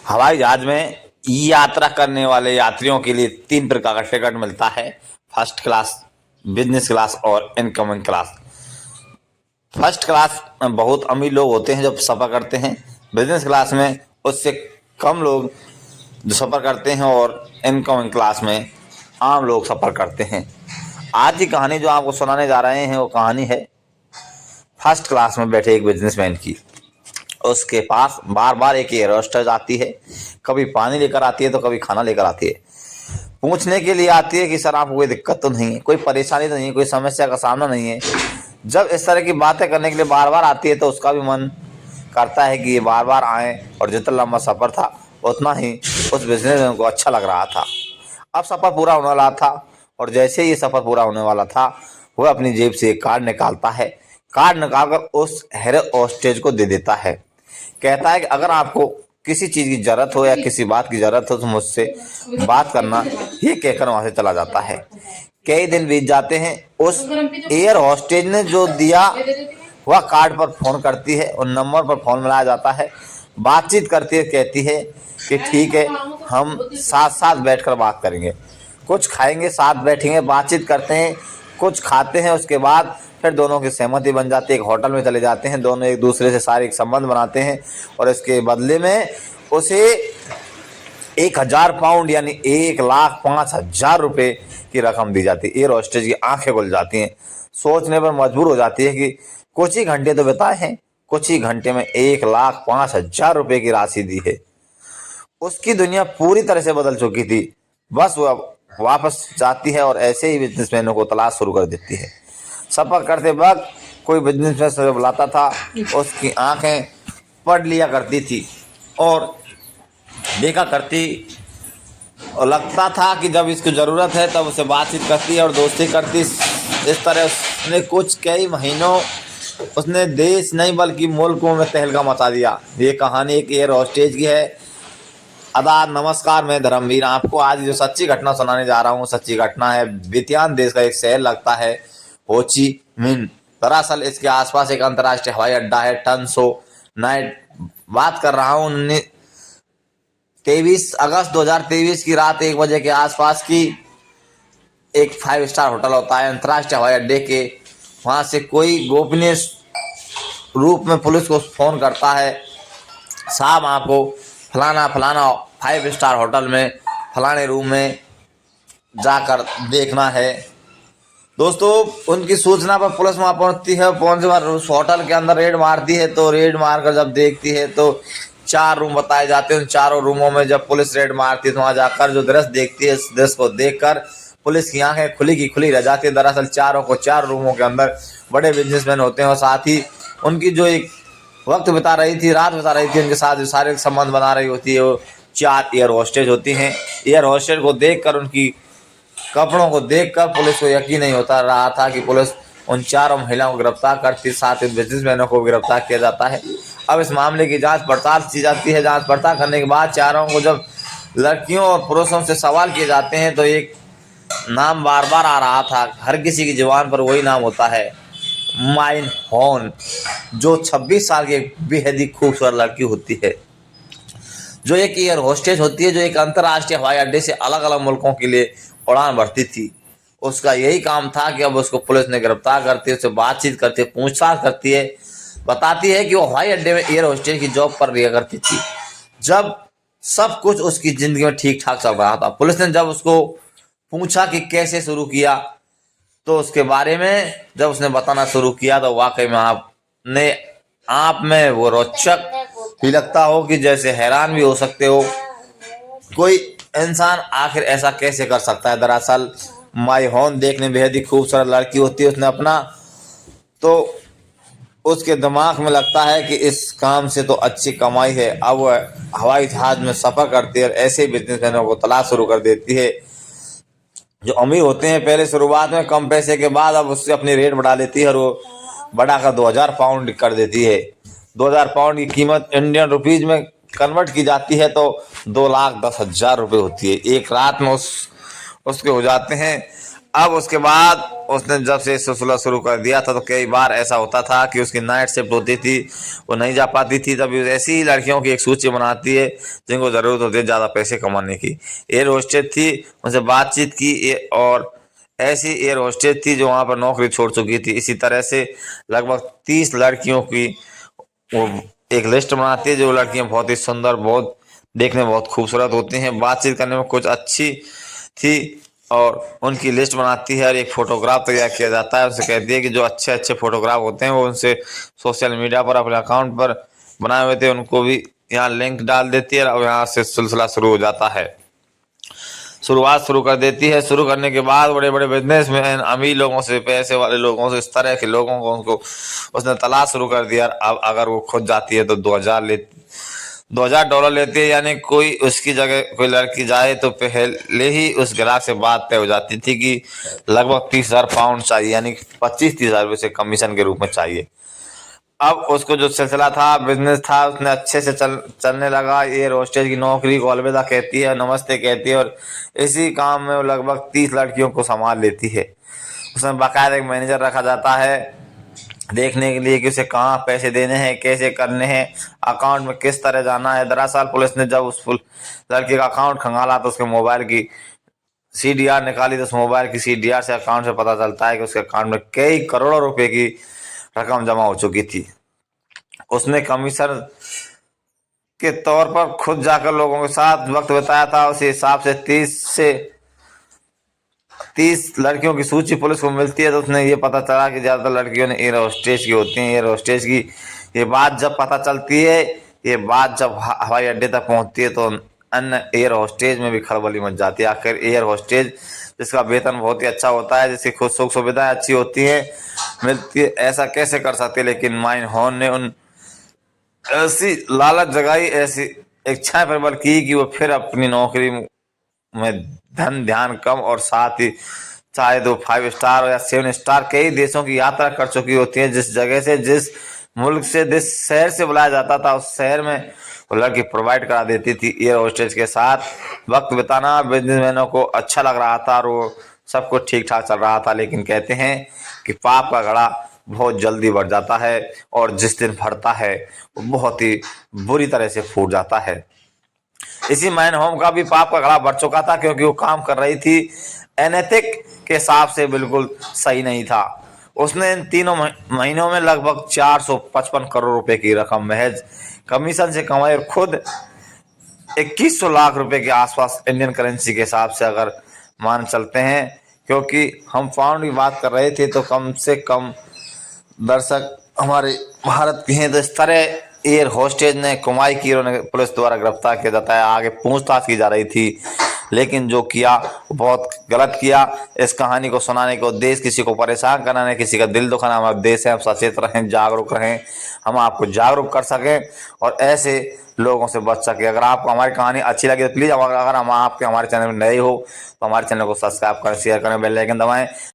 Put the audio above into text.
हवाई जहाज में यात्रा करने वाले यात्रियों के लिए 3 प्रकार का टिकट मिलता है। फर्स्ट क्लास, बिजनेस क्लास और इकोनॉमिक क्लास। फर्स्ट क्लास में बहुत अमीर लोग होते हैं जो सफ़र करते हैं। बिजनेस क्लास में उससे कम लोग जो सफ़र करते हैं और इकोनॉमिक क्लास में आम लोग सफ़र करते हैं। आज की कहानी जो आपको सुनाने जा रहे हैं वो कहानी है फर्स्ट क्लास में बैठे एक बिजनेसमैन की। उसके पास बार बार एक एयर होस्टेस आती है, कभी पानी लेकर आती है तो कभी खाना लेकर आती है। पूछने के लिए आती है कि सर आपको कोई दिक्कत तो नहीं है, कोई परेशानी तो नहीं है, कोई समस्या का सामना नहीं है। जब इस तरह की बातें करने के लिए बार बार आती है तो उसका भी मन करता है कि ये बार बार आए, और जितना लंबा सफ़र था उतना ही उस बिजनेसमैन को अच्छा लग रहा था। अब सफ़र पूरा होने वाला था और जैसे ही सफ़र पूरा होने वाला था वह अपनी जेब से एक कार्ड निकालता है। कार्ड निकालकर उस एयर होस्टेज को दे देता है। कहता है कि अगर आपको किसी चीज़ की ज़रूरत हो या किसी बात की ज़रूरत हो तो मुझसे बात करना, ये कहकर वहाँ से चला जाता है। कई दिन बीत जाते हैं। उस एयर होस्टेज ने जो दिया वह कार्ड पर फ़ोन करती है और नंबर पर फ़ोन मिलाया जाता है। बातचीत करती है, कहती है कि ठीक है, हम साथ साथ बैठकर बात करेंगे, कुछ खाएंगे, साथ बैठेंगे, बातचीत करते हैं, कुछ खाते हैं। उसके बाद फिर दोनों की सहमति बन जाती है, एक होटल में चले जाते हैं, दोनों एक दूसरे से शारीरिक संबंध बनाते हैं और इसके बदले में उसे 1,000 पाउंड यानी 1,05,000 रुपये की रकम दी जाती है। एयर होस्टेज की आंखें खुल जाती हैं, सोचने पर मजबूर हो जाती है कि कुछ ही घंटे तो बिताए हैं, कुछ ही घंटे में 1,05,000 रुपये की राशि दी है। उसकी दुनिया पूरी तरह से बदल चुकी थी। बस वह वापस जाती है और ऐसे ही बिजनेसमैनों को तलाश शुरू कर देती है। सफ़र करते वक्त कोई बिजनेसमैन से बुलाता था, उसकी आंखें पढ़ लिया करती थी और देखा करती, और लगता था कि जब इसको ज़रूरत है तब उसे बातचीत करती है और दोस्ती करती। इस तरह उसने कई महीनों उसने देश नहीं बल्कि मुल्कों में तहलका मचा दिया। ये कहानी एक एयर होस्टेज की है। आदाब, नमस्कार, मैं धर्मवीर आपको आज जो सच्ची घटना सुनाने जा रहा हूँ सच्ची घटना है। वियतनाम देश का एक शहर लगता है हो ची मिन्ह। दरअसल इसके आसपास एक अंतर्राष्ट्रीय हवाई अड्डा है, टन सो नाइट। बात कर रहा हूँ 23 अगस्त 2023 की रात 1 बजे के आसपास की। एक 5 स्टार होटल होता है अंतर्राष्ट्रीय हवाई अड्डे के, वहाँ से कोई गोपनीय रूप में पुलिस को फ़ोन करता है, साहब आपको फलाना फलाना 5 स्टार होटल में फलाने रूम में जाकर देखना है। दोस्तों, उनकी सूचना पर पुलिस वहाँ पहुँचती है। पहुँचने पर उस होटल के अंदर रेड मारती है। तो रेड मारकर जब देखती है तो 4 रूम बताए जाते हैं। उन चारों रूमों में जब पुलिस रेड मारती है तो वहाँ जाकर जो दृश्य देखती है, इस दृश्य को देखकर पुलिस की आंखें खुली की खुली रह जाती है। दरअसल चारों को 4 रूमों के अंदर बड़े बिजनेसमैन होते हैं और साथ ही उनकी जो एक वक्त बिता रही थी, रात बिता रही थी, उनके साथ जो शारीरिक संबंध बना रही होती है वो 4 एयर होस्टेज होती हैं। एयर होस्टेज को देखकर, उनकी कपड़ों को देखकर पुलिस को यकीन नहीं होता रहा था कि पुलिस उन 4 महिलाओं को गिरफ्तार करती, साथ ही बिजनेसमैनों को गिरफ्तार किया जाता है। अब इस मामले की जांच पड़ताल की जाती है। जांच पड़ताल करने के बाद चारों को जब लड़कियों और पुरुषों से सवाल किए जाते हैं तो एक नाम बार बार आ रहा था, हर किसी की जुबान पर वही नाम होता है, माइन हॉन, जो 26 साल की एक बेहद ही खूबसूरत लड़की होती है, जो एक एयर होस्टेज होती है, जो एक अंतर्राष्ट्रीय हवाई अड्डे से अलग अलग मुल्कों के लिए उड़ान भरती थी। उसका यही काम था कि अब उसको पुलिस ने गिरफ्तार करती है, उससे बातचीत करती है, पूछताछ करती है, बताती है कि वो हवाई अड्डे में एयर होस्टेज की जॉब पर रहा करती थी। जब सब कुछ उसकी ज़िंदगी में ठीक ठाक चल रहा था, पुलिस ने जब उसको पूछा कि कैसे शुरू किया तो उसके बारे में जब उसने बताना शुरू किया तो वाकई में आप में वो रोचक भी लगता हो कि जैसे हैरान भी हो सकते हो, कोई इंसान आखिर ऐसा कैसे कर सकता है। दरअसल माई हॉन देखने बेहद ही खूबसूरत लड़की होती है। उसने अपना तो उसके दिमाग में लगता है कि इस काम से तो अच्छी कमाई है। अब वह हवाई जहाज में सफ़र करती है और ऐसे ही बिजनेसमैनों को तलाश शुरू कर देती है जो अमीर होते हैं। पहले शुरुआत में कम पैसे के बाद अब उससे अपनी रेट बढ़ा लेती है और वो बढ़ाकर 2,000 पाउंड कर देती है। 2,000 पाउंड की कीमत इंडियन रुपीज में कन्वर्ट की जाती है तो 2,10,000 रुपये होती है। एक रात में उसके हो जाते हैं अब उसके बाद उसने जब से सिलसिला शुरू कर दिया था तो कई बार ऐसा होता था कि उसकी नाइट शिफ्ट होती थी, वो नहीं जा पाती थी। तभी ऐसी ही लड़कियों की एक सूची बनाती है जिनको ज़रूरत होती है ज़्यादा पैसे कमाने की। एयर होस्टेस थी, उनसे बातचीत की और ऐसी एयर होस्टेस थी जो वहाँ पर नौकरी छोड़ चुकी थी। इसी तरह से लगभग 30 लड़कियों की वो एक लिस्ट बनाती है, जो लड़कियां बहुत ही सुंदर, बहुत देखने में बहुत खूबसूरत होती हैं, बातचीत करने में कुछ अच्छी थी, और उनकी लिस्ट बनाती है और एक फोटोग्राफ तैयार किया जाता है। उनसे कहती है कि जो अच्छे अच्छे फोटोग्राफ होते हैं वो उनसे सोशल मीडिया पर अपने अकाउंट पर बनाए हुए थे उनको भी यहाँ लिंक डाल देती है और यहाँ से सिलसिला शुरू हो जाता है। शुरुआत शुरू कर देती है। शुरू करने के बाद बड़े बड़े बिजनेसमैन, अमीर लोगों से, पैसे वाले लोगों से, इस तरह के लोगों को उनको उसने तलाश शुरू कर दिया। अब अगर वो खुद जाती है तो $2000 लेती है, यानी कोई उसकी जगह कोई लड़की जाए तो पहले ही उस ग्राहक से बात तय हो जाती थी कि लगभग £30,000 चाहिए, यानी 25-30 हजार रुपये से कमीशन के रूप में चाहिए। अब उसको जो सिलसिला था, बिजनेस था, उसने अच्छे से चलने लगा। एयर होस्टेस की नौकरी को अलविदा कहती है, नमस्ते कहती है, और इसी काम में वो लगभग 30 लड़कियों को संभाल लेती है। उसमें बाकायदा एक मैनेजर रखा जाता है देखने के लिए कि उसे कहाँ पैसे देने हैं, कैसे करने हैं, अकाउंट में किस तरह जाना है। दरअसल पुलिस ने जब उस लड़के का अकाउंट खंगाला तो उसके मोबाइल की CDR निकाली, तो उस मोबाइल की CDR से, अकाउंट से पता चलता है कि उसके अकाउंट में कई करोड़ों रुपए की रकम जमा हो चुकी थी। उसने कमीशन के तौर पर खुद जाकर लोगों के साथ वक्त बिताया था। उस हिसाब से 30 लड़कियों की सूची पुलिस को मिलती है, तो उसने ये पता चला कि ज़्यादातर लड़कियों ने एयर होस्टेस की होती हैं। एयर होस्टेस की ये बात जब पता चलती है, ये बात जब हवाई अड्डे तक पहुंचती है, तो अन्य एयर होस्टेस में भी खलबली मच जाती है। आखिर एयर होस्टेस जिसका वेतन बहुत ही अच्छा होता है, जिसकी खुद सुख सुविधाएं अच्छी होती हैं, मिलती है, ऐसा कैसे कर सकते। लेकिन माइन हॉर्न ने उन ऐसी लालच जगाई, ऐसी इच्छाएं प्रबल की कि वो फिर अपनी नौकरी में धन ध्यान कम, और साथ ही चाहे तो 5 स्टार या 7 स्टार कई देशों की यात्रा कर चुकी होती है। जिस जगह से, जिस मुल्क से, जिस शहर से बुलाया जाता था, उस शहर में वो लड़की प्रोवाइड करा देती थी। एयर होस्टेस के साथ वक्त बिताना बिजनेसमैनों को अच्छा लग रहा था और वो सब कुछ ठीक ठाक चल रहा था। लेकिन कहते हैं कि पाप का घड़ा बहुत जल्दी बढ़ जाता है, और जिस दिन फटता है वो बहुत ही बुरी तरह से फूट जाता है। इसी मैन होम का भी पाप का घड़ा बढ़ चुका था, क्योंकि वो काम कर रही थी अनैतिक के हिसाब से, बिल्कुल सही नहीं था। उसने इन तीनों महीनों में लगभग 455 करोड़ रुपए की रकम महज कमीशन से कमाई, और खुद 2100 लाख रुपए के आसपास इंडियन करेंसी के हिसाब से अगर मान चलते हैं, क्योंकि हम पाउंड की बात कर रहे थे तो कम से कम दर्शक हमारे भारत के हैं। तो इस तरह एयर होस्टेज ने कमाई की, उन्होंने पुलिस द्वारा गिरफ्तार किया जाता है। आगे पूछताछ की जा रही थी, लेकिन जो किया वो बहुत गलत किया। इस कहानी को सुनाने का उद्देश्य किसी को परेशान करना नहीं, किसी का दिल दुखाना हमारा उद्देश्य है। हम सचेत रहें, जागरूक रहें, हम आपको जागरूक कर सकें और ऐसे लोगों से बच सके। अगर आपको हमारी कहानी अच्छी लगी तो प्लीज़, अगर हम आपके हमारे चैनल में नए हो तो हमारे चैनल को सब्सक्राइब करें, शेयर करें, बेल आइकन दबाएं।